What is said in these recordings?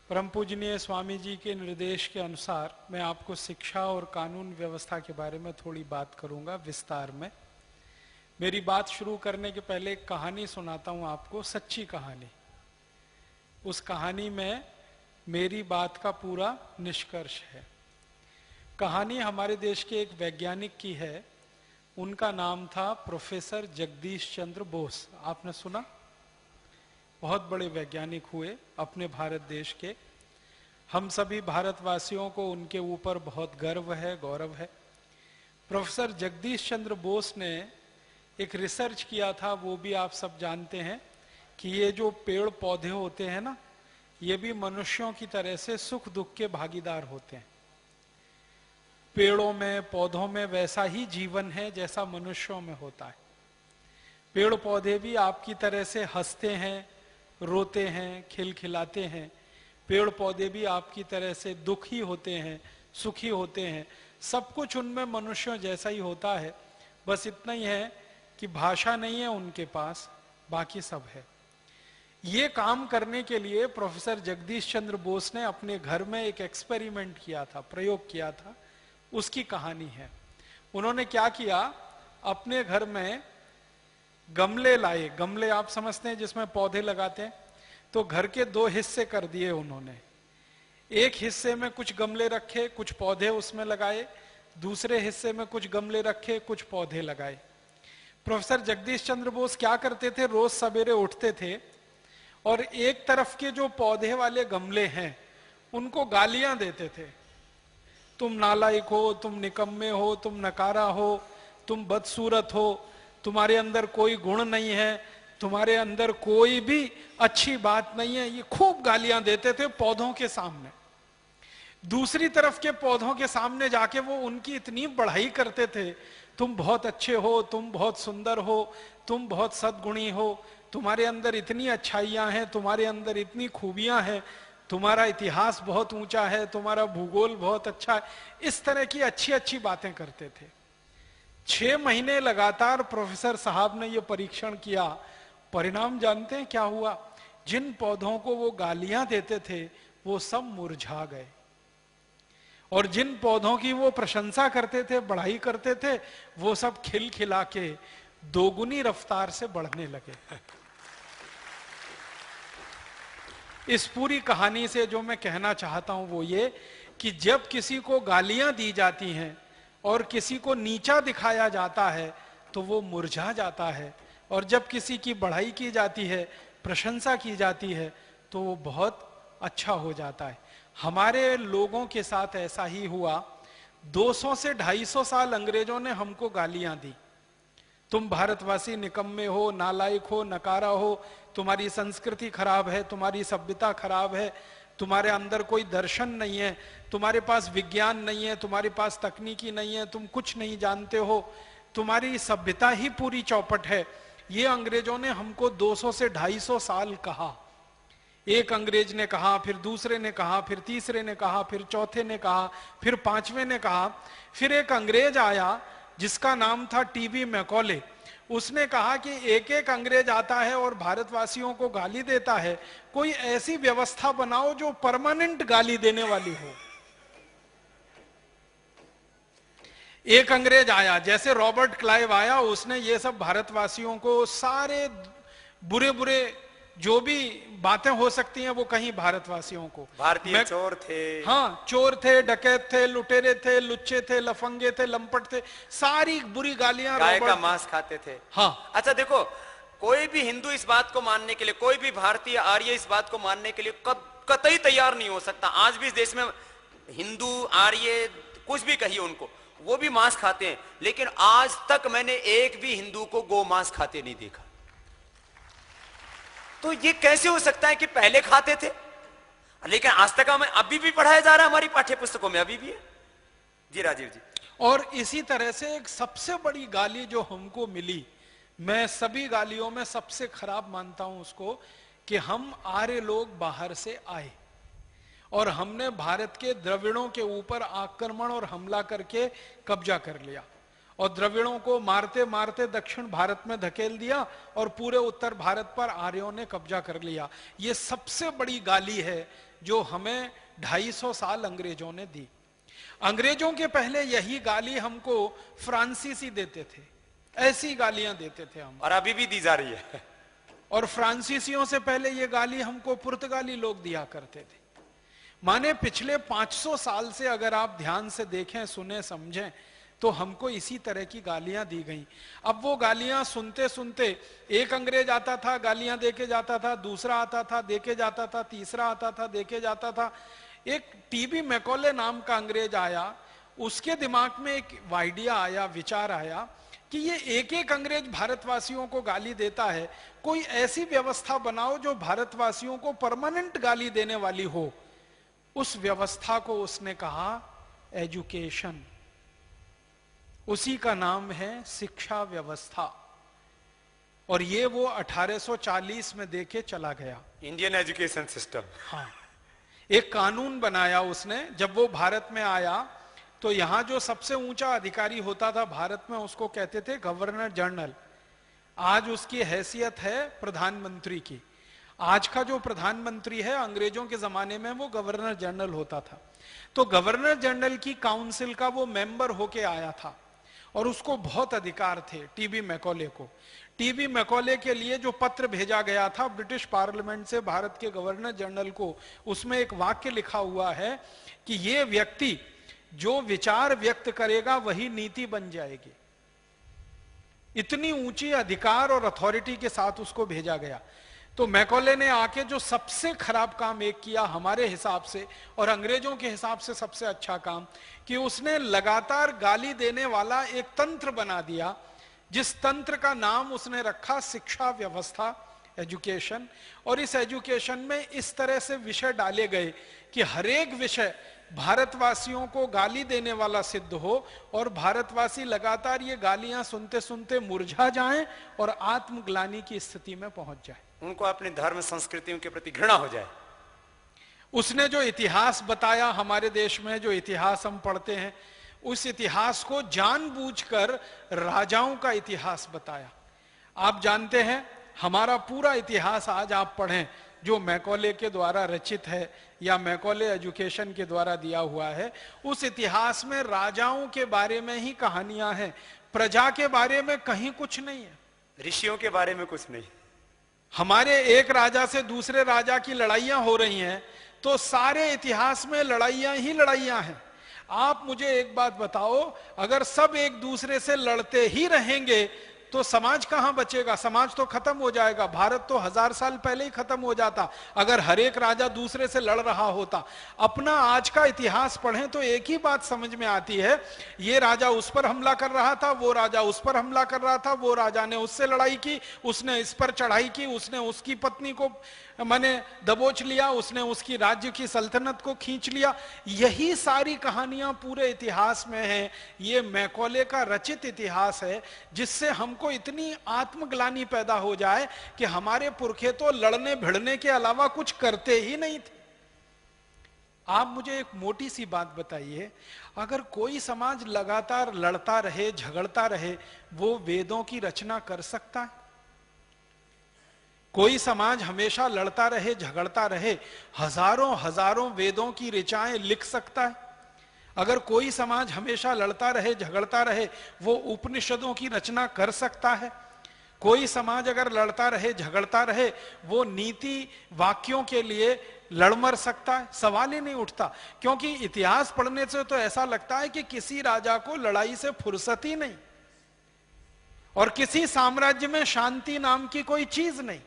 परम पूजनीय स्वामी जी के निर्देश के अनुसार मैं आपको शिक्षा और कानून व्यवस्था के बारे में थोड़ी बात करूंगा विस्तार में। मेरी बात शुरू करने के पहले एक कहानी सुनाता हूं आपको, सच्ची कहानी। उस कहानी में मेरी बात का पूरा निष्कर्ष है। कहानी हमारे देश के एक वैज्ञानिक की है। उनका नाम था प्रोफेसर जगदीश चंद्र बोस। आपने सुना? बहुत बड़े वैज्ञानिक हुए अपने भारत देश के। हम सभी भारतवासियों को उनके ऊपर बहुत गर्व है, गौरव है। प्रोफेसर जगदीश चंद्र बोस ने एक रिसर्च किया था, वो भी आप सब जानते हैं कि ये जो पेड़ पौधे होते हैं ना, ये भी मनुष्यों की तरह से सुख दुख के भागीदार होते हैं। पेड़ों में, पौधों में वैसा ही जीवन है जैसा मनुष्यों में होता है। पेड़ पौधे भी आपकी तरह से हंसते हैं, रोते हैं, खिलखिलाते हैं। पेड़ पौधे भी आपकी तरह से दुखी होते हैं, सुखी होते हैं। सब कुछ उनमें मनुष्यों जैसा ही होता है। बस इतना ही है कि भाषा नहीं है उनके पास, बाकी सब है। ये काम करने के लिए प्रोफेसर जगदीश चंद्र बोस ने अपने घर में एक एक्सपेरिमेंट किया था, प्रयोग किया था। उसकी कहानी है। उन्होंने क्या किया, अपने घर में गमले लाए। गमले आप समझते हैं जिसमें पौधे लगाते हैं। तो घर के दो हिस्से कर दिए उन्होंने। एक हिस्से में कुछ गमले रखे, कुछ पौधे उसमें लगाए। दूसरे हिस्से में कुछ गमले रखे, कुछ पौधे लगाए। प्रोफेसर जगदीश चंद्र बोस क्या करते थे, रोज सवेरे उठते थे और एक तरफ के जो पौधे वाले गमले हैं उनको गालियां देते थे। तुम नालायक हो, तुम निकम्मे हो, तुम नकारा हो, तुम बदसूरत हो, तुम्हारे अंदर कोई गुण नहीं है, तुम्हारे अंदर कोई भी अच्छी बात नहीं है। ये खूब गालियां देते थे पौधों के सामने। दूसरी तरफ के पौधों के सामने जाके वो उनकी इतनी बढ़ाई करते थे, तुम बहुत अच्छे हो, तुम बहुत सुंदर हो, तुम बहुत सद्गुणी हो, तुम्हारे अंदर इतनी अच्छाइयां हैं, तुम्हारे अंदर इतनी खूबियां हैं, तुम्हारा इतिहास बहुत ऊंचा है, तुम्हारा भूगोल बहुत अच्छा है। इस तरह की अच्छी अच्छी बातें करते थे। 6 महीने लगातार प्रोफेसर साहब ने यह परीक्षण किया। परिणाम जानते हैं क्या हुआ? जिन पौधों को वो गालियां देते थे वो सब मुरझा गए, और जिन पौधों की वो प्रशंसा करते थे, बढ़ाई करते थे, वो सब खिलखिला के दोगुनी रफ्तार से बढ़ने लगे। इस पूरी कहानी से जो मैं कहना चाहता हूं वो ये कि जब किसी को गालियां दी जाती हैं और किसी को नीचा दिखाया जाता है तो वो मुरझा जाता है, और जब किसी की बढ़ाई की जाती है, प्रशंसा की जाती है, तो वो बहुत अच्छा हो जाता है। हमारे लोगों के साथ ऐसा ही हुआ। 200 से 250 साल अंग्रेजों ने हमको गालियां दी। तुम भारतवासी निकम्मे हो, नालायक हो, नकारा हो, तुम्हारी संस्कृति खराब है, तुम्हारी सभ्यता खराब है, तुम्हारे अंदर कोई दर्शन नहीं है, तुम्हारे पास विज्ञान नहीं है, तुम्हारे पास तकनीकी नहीं है, तुम कुछ नहीं जानते हो, तुम्हारी सभ्यता ही पूरी चौपट है। ये अंग्रेजों ने हमको 200 से 250 साल कहा। एक अंग्रेज ने कहा, फिर दूसरे ने कहा, फिर तीसरे ने कहा, फिर चौथे ने कहा, फिर पांचवें ने कहा। फिर एक अंग्रेज आया जिसका नाम था टीबी मैकॉले। उसने कहा कि एक एक अंग्रेज आता है और भारतवासियों को गाली देता है, कोई ऐसी व्यवस्था बनाओ जो परमानेंट गाली देने वाली हो। एक अंग्रेज आया, जैसे रॉबर्ट क्लाइव आया, उसने ये सब भारतवासियों को सारे बुरे बुरे जो भी बातें हो सकती हैं वो कहीं भारतवासियों को। भारतीय चोर थे, हाँ, चोर थे, डकैत थे, लुटेरे थे, लुच्चे थे, लफंगे थे, लंपट थे, सारी बुरी गालियां। गाय का मांस खाते थे। हाँ। अच्छा देखो, कोई भी हिंदू इस बात को मानने के लिए, कोई भी भारतीय आर्य इस बात को मानने के लिए कतई तैयार नहीं हो सकता। आज भी इस देश में हिंदू आर्य कुछ भी कहिए उनको, वो भी मांस खाते हैं, लेकिन आज तक मैंने एक भी हिंदू को गो मांस खाते नहीं देखा। तो ये कैसे हो सकता है कि पहले खाते थे, लेकिन आज तक हमें अभी भी पढ़ाया जा रहा है, हमारी पाठ्य पुस्तकों में अभी भी है। जी राजीव जी। और इसी तरह से एक सबसे बड़ी गाली जो हमको मिली, मैं सभी गालियों में सबसे खराब मानता हूं उसको, कि हम आर्य लोग बाहर से आए और हमने भारत के द्रविड़ों के ऊपर आक्रमण और हमला करके कब्जा कर लिया, और द्रविड़ों को मारते मारते दक्षिण भारत में धकेल दिया और पूरे उत्तर भारत पर आर्यों ने कब्जा कर लिया। ये सबसे बड़ी गाली है जो हमें 250 साल अंग्रेजों ने दी। अंग्रेजों के पहले यही गाली हमको फ्रांसीसी देते थे, ऐसी गालियां देते थे हम, और अभी भी दी जा रही है। और फ्रांसीसियों से पहले ये गाली हमको पुर्तगाली लोग दिया करते थे। माने पिछले 500 साल से अगर आप ध्यान से देखें, सुने, समझें, तो हमको इसी तरह की गालियां दी गई। अब वो गालियां सुनते सुनते एक अंग्रेज आता था, गालियां देके जाता था, दूसरा आता था, देके जाता था, तीसरा आता था, देके जाता था। एक टीबी मैकॉले नाम का अंग्रेज आया, उसके दिमाग में एक आइडिया आया, विचार आया कि ये एक एक अंग्रेज भारतवासियों को गाली देता है, कोई ऐसी व्यवस्था बनाओ जो भारतवासियों को परमानेंट गाली देने वाली हो। उस व्यवस्था को उसने कहा एजुकेशन, उसी का नाम है शिक्षा व्यवस्था। और ये वो 1840 में देके चला गया, इंडियन एजुकेशन सिस्टम। हाँ, एक कानून बनाया उसने। जब वो भारत में आया तो यहां जो सबसे ऊंचा अधिकारी होता था भारत में, उसको कहते थे गवर्नर जनरल। आज उसकी हैसियत है प्रधानमंत्री की। आज का जो प्रधानमंत्री है, अंग्रेजों के जमाने में वो गवर्नर जनरल होता था। तो गवर्नर जनरल की काउंसिल का वो मेंबर होके आया था और उसको बहुत अधिकार थे, टीबी मैकॉले को। टीबी मैकॉले के लिए जो पत्र भेजा गया था ब्रिटिश पार्लियामेंट से भारत के गवर्नर जनरल को, उसमें एक वाक्य लिखा हुआ है कि ये व्यक्ति जो विचार व्यक्त करेगा वही नीति बन जाएगी। इतनी ऊंची अधिकार और अथॉरिटी के साथ उसको भेजा गया। तो मैकॉले ने आके जो सबसे खराब काम एक किया हमारे हिसाब से और अंग्रेजों के हिसाब से सबसे अच्छा काम, कि उसने लगातार गाली देने वाला एक तंत्र बना दिया, जिस तंत्र का नाम उसने रखा शिक्षा व्यवस्था, एजुकेशन। और इस एजुकेशन में इस तरह से विषय डाले गए कि हरेक विषय भारतवासियों को गाली देने वाला सिद्ध हो और भारतवासी लगातार ये गालियां सुनते सुनते मुरझा जाएं और आत्मग्लानि की स्थिति में पहुंच जाए, उनको अपने धर्म संस्कृतियों के प्रति घृणा हो जाए। उसने जो इतिहास बताया हमारे देश में, जो इतिहास हम पढ़ते हैं, उस इतिहास को जानबूझकर राजाओं का इतिहास बताया। आप जानते हैं हमारा पूरा इतिहास आज आप पढ़ें जो मैकॉले के द्वारा रचित है या मैकॉले एजुकेशन के द्वारा दिया हुआ है, उस इतिहास में राजाओं के बारे में ही कहानियां हैं, प्रजा के बारे में कहीं कुछ नहीं है, ऋषियों के बारे में कुछ नहीं। हमारे एक राजा से दूसरे राजा की लड़ाइयां हो रही हैं तो सारे इतिहास में लड़ाइयां ही लड़ाइयां हैं। आप मुझे एक बात बताओ, अगर सब एक दूसरे से लड़ते ही रहेंगे तो समाज कहां बचेगा? समाज तो खत्म हो जाएगा। भारत तो 1000 साल पहले ही खत्म हो जाता अगर हर एक राजा दूसरे से लड़ रहा होता। अपना आज का इतिहास पढ़ें तो एक ही बात समझ में आती है, ये राजा उस पर हमला कर रहा था, वो राजा उस पर हमला कर रहा था, वो राजा ने उससे लड़ाई की, उसने इस पर चढ़ाई की, उसने उसकी पत्नी को मैंने दबोच लिया, उसने उसकी राज्य की सल्तनत को खींच लिया। यही सारी कहानियां पूरे इतिहास में हैं। ये मैकॉले का रचित इतिहास है जिससे हमको इतनी आत्मग्लानि पैदा हो जाए कि हमारे पुरखे तो लड़ने भिड़ने के अलावा कुछ करते ही नहीं थे। आप मुझे एक मोटी सी बात बताइए, अगर कोई समाज लगातार लड़ता रहे, झगड़ता रहे, वो वेदों की रचना कर सकता है? कोई समाज हमेशा लड़ता रहे, झगड़ता रहे, हजारों हजारों वेदों की ऋचाएं लिख सकता है? अगर कोई समाज हमेशा लड़ता रहे, झगड़ता रहे, वो उपनिषदों की रचना कर सकता है? कोई समाज अगर लड़ता रहे, झगड़ता रहे, वो नीति वाक्यों के लिए लड़ मर सकता है? सवाल ही नहीं उठता। क्योंकि इतिहास पढ़ने से तो ऐसा लगता है कि किसी राजा को लड़ाई से फुर्सत ही नहीं और किसी साम्राज्य में शांति नाम की कोई चीज नहीं।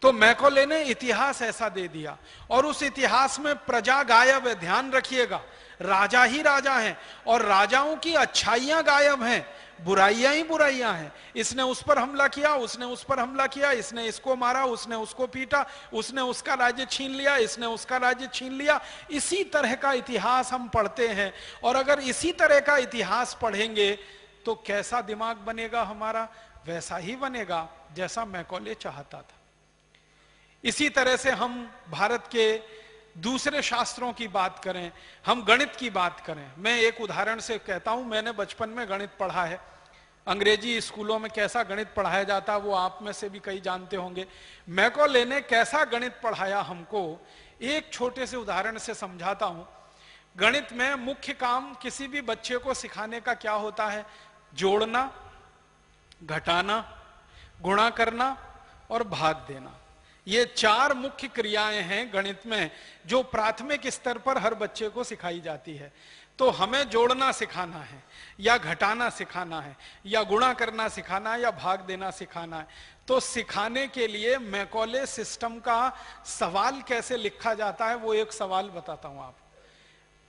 तो मैकॉले ने इतिहास ऐसा दे दिया और उस इतिहास में प्रजा गायब है। ध्यान रखिएगा, राजा ही राजा हैं और राजाओं की अच्छाइयां गायब हैं, बुराइयां ही बुराइयां हैं। इसने उस पर हमला किया, उसने उस पर हमला किया, इसने इसको मारा, उसने उसको पीटा, उसने उसका राज्य छीन लिया, इसने उसका राज्य छीन लिया। इसी तरह का इतिहास हम पढ़ते हैं और अगर इसी तरह का इतिहास पढ़ेंगे तो कैसा दिमाग बनेगा हमारा? वैसा ही बनेगा जैसा मैकॉले चाहता था। इसी तरह से हम भारत के दूसरे शास्त्रों की बात करें, हम गणित की बात करें। मैं एक उदाहरण से कहता हूं, मैंने बचपन में गणित पढ़ा है। अंग्रेजी स्कूलों में कैसा गणित पढ़ाया जाता है वो आप में से भी कई जानते होंगे। मैकॉले ने कैसा गणित पढ़ाया हमको, एक छोटे से उदाहरण से समझाता हूं। गणित में मुख्य काम किसी भी बच्चे को सिखाने का क्या होता है? जोड़ना, घटाना, गुणा करना और भाग देना। ये 4 मुख्य क्रियाएं हैं गणित में जो प्राथमिक स्तर पर हर बच्चे को सिखाई जाती है। तो हमें जोड़ना सिखाना है या घटाना सिखाना है या गुणा करना सिखाना है या भाग देना सिखाना है। तो सिखाने के लिए मैकॉले सिस्टम का सवाल कैसे लिखा जाता है वो एक सवाल बताता हूं आप।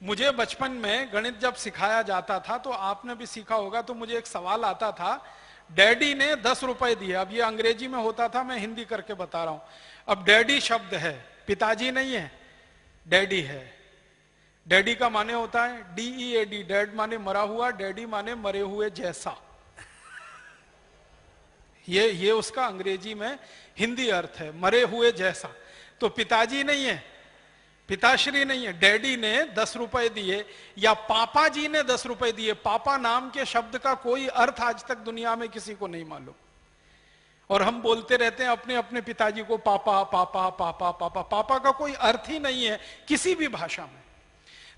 मुझे बचपन में गणित जब सिखाया जाता था तो आपने भी सीखा होगा, तो मुझे एक सवाल आता था, डैडी ने 10 रुपए दिए। अब ये अंग्रेजी में होता था, मैं हिंदी करके बता रहा हूं। अब डैडी शब्द है, पिताजी नहीं है, डैडी है। डैडी का माने होता है DEAD, डैड माने मरा हुआ, डैडी माने मरे हुए जैसा। ये उसका अंग्रेजी में हिंदी अर्थ है, मरे हुए जैसा। तो पिताजी नहीं है, पिताश्री नहीं है, डैडी ने 10 रुपए दिए या पापा जी ने 10 रुपए दिए। पापा नाम के शब्द का कोई अर्थ आज तक दुनिया में किसी को नहीं मालूम, और हम बोलते रहते हैं अपने अपने पिताजी को पापा पापा पापा पापा। पापा का कोई अर्थ ही नहीं है किसी भी भाषा में।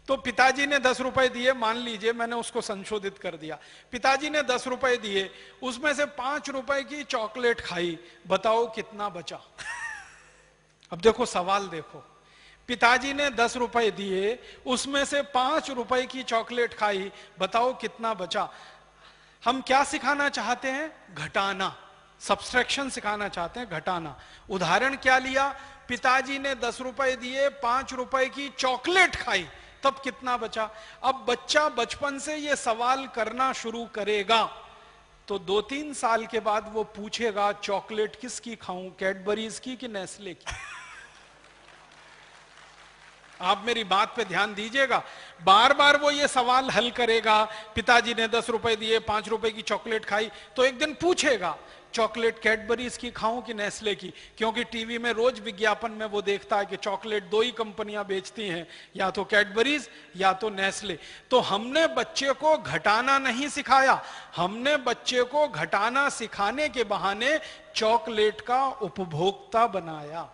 तो पिताजी ने 10 रुपए दिए, मान लीजिए मैंने उसको संशोधित कर दिया। पिताजी ने 10 रुपए दिए, उसमें से 5 रुपए की चॉकलेट खाई, बताओ कितना बचा? अब देखो सवाल देखो, पिताजी ने 10 रुपए दिए, उसमें से 5 रुपए की चॉकलेट खाई, बताओ कितना बचा? हम क्या सिखाना चाहते हैं? घटाना, सब्सट्रैक्शन सिखाना चाहते हैं, घटाना। उदाहरण क्या लिया? पिताजी ने 10 रुपए दिए, 5 रुपए की चॉकलेट खाई, तब कितना बचा? अब बच्चा बचपन से ये सवाल करना शुरू करेगा तो 2-3 साल के बाद वो पूछेगा चॉकलेट किसकी खाऊं, कैडबरीज की कि नेस्ले की? आप मेरी बात पे ध्यान दीजिएगा। बार बार वो ये सवाल हल करेगा, पिताजी ने 10 रुपए दिए, 5 रुपए की चॉकलेट खाई, तो एक दिन पूछेगा चॉकलेट कैडबरीज की खाऊं कि नेस्ले की? क्योंकि टीवी में रोज विज्ञापन में वो देखता है कि चॉकलेट 2 ही कंपनियां बेचती हैं, या तो कैडबरीज या तो नेस्ले। तो हमने बच्चे को घटाना नहीं सिखाया, हमने बच्चे को घटाना सिखाने के बहाने चॉकलेट का उपभोक्ता बनाया।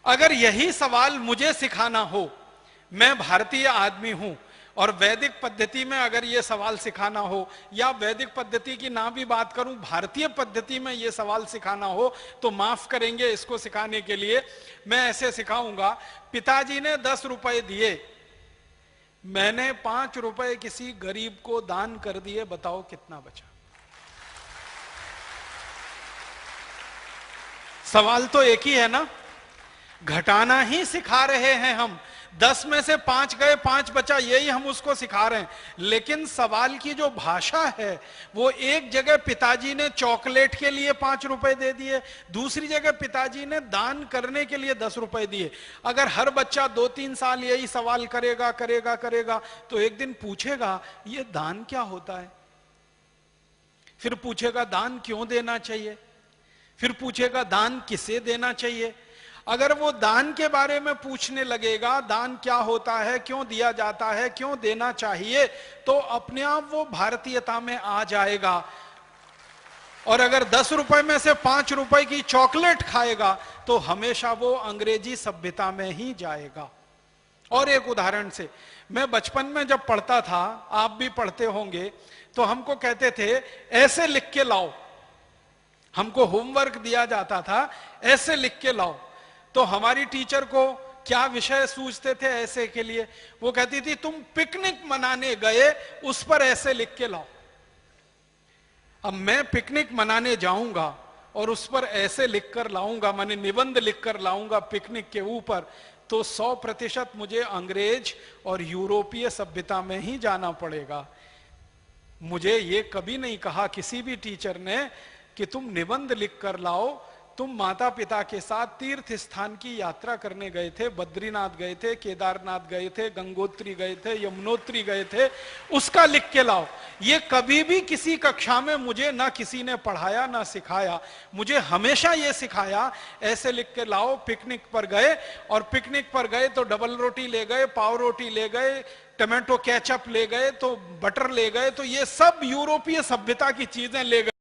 अगर यही सवाल मुझे सिखाना हो, मैं भारतीय आदमी हूं, और वैदिक पद्धति में अगर ये सवाल सिखाना हो, या वैदिक पद्धति की ना भी बात करूं, भारतीय पद्धति में ये सवाल सिखाना हो, तो माफ करेंगे, इसको सिखाने के लिए मैं ऐसे सिखाऊंगा, पिताजी ने 10 रुपए दिए, मैंने 5 रुपए किसी गरीब को दान कर दिए, बताओ कितना बचा? सवाल तो एक ही है ना, घटाना ही सिखा रहे हैं हम। 10 में से 5 गए, 5 बचा, यही हम उसको सिखा रहे हैं। लेकिन सवाल की जो भाषा है वो, एक जगह पिताजी ने चॉकलेट के लिए 5 रुपए दे दिए, दूसरी जगह पिताजी ने दान करने के लिए 10 रुपए दिए। अगर हर बच्चा 2-3 साल यही सवाल करेगा करेगा करेगा तो एक दिन पूछेगा ये दान क्या होता है, फिर पूछेगा दान क्यों देना चाहिए, फिर पूछेगा दान किसे देना चाहिए। अगर वो दान के बारे में पूछने लगेगा, दान क्या होता है, क्यों दिया जाता है, क्यों देना चाहिए, तो अपने आप वो भारतीयता में आ जाएगा। और अगर 10 रुपए में से 5 रुपए की चॉकलेट खाएगा तो हमेशा वो अंग्रेजी सभ्यता में ही जाएगा। और एक उदाहरण से, मैं बचपन में जब पढ़ता था, आप भी पढ़ते होंगे, तो हमको कहते थे ऐसे लिख के लाओ, हमको होमवर्क दिया जाता था ऐसे लिख के लाओ। तो हमारी टीचर को क्या विषय सूझते थे ऐसे के लिए? वो कहती थी तुम पिकनिक मनाने गए, उस पर ऐसे लिख के लाओ। अब मैं पिकनिक मनाने जाऊंगा और उस पर ऐसे लिखकर लाऊंगा, माने निबंध लिखकर लाऊंगा पिकनिक के ऊपर, तो 100% मुझे अंग्रेज और यूरोपीय सभ्यता में ही जाना पड़ेगा। मुझे ये कभी नहीं कहा किसी भी टीचर ने कि तुम निबंध लिखकर लाओ तुम माता पिता के साथ तीर्थ स्थान की यात्रा करने गए थे, बद्रीनाथ गए थे, केदारनाथ गए थे, गंगोत्री गए थे, यमुनोत्री गए थे, उसका लिख के लाओ। ये कभी भी किसी कक्षा में मुझे ना किसी ने पढ़ाया ना सिखाया, मुझे हमेशा ये सिखाया ऐसे लिख के लाओ। पिकनिक पर गए और पिकनिक पर गए तो डबल रोटी ले गए, पाव रोटी ले गए, टमाटो केचप ले गए, तो बटर ले गए, तो ये सब यूरोपीय सभ्यता की चीजें ले गए।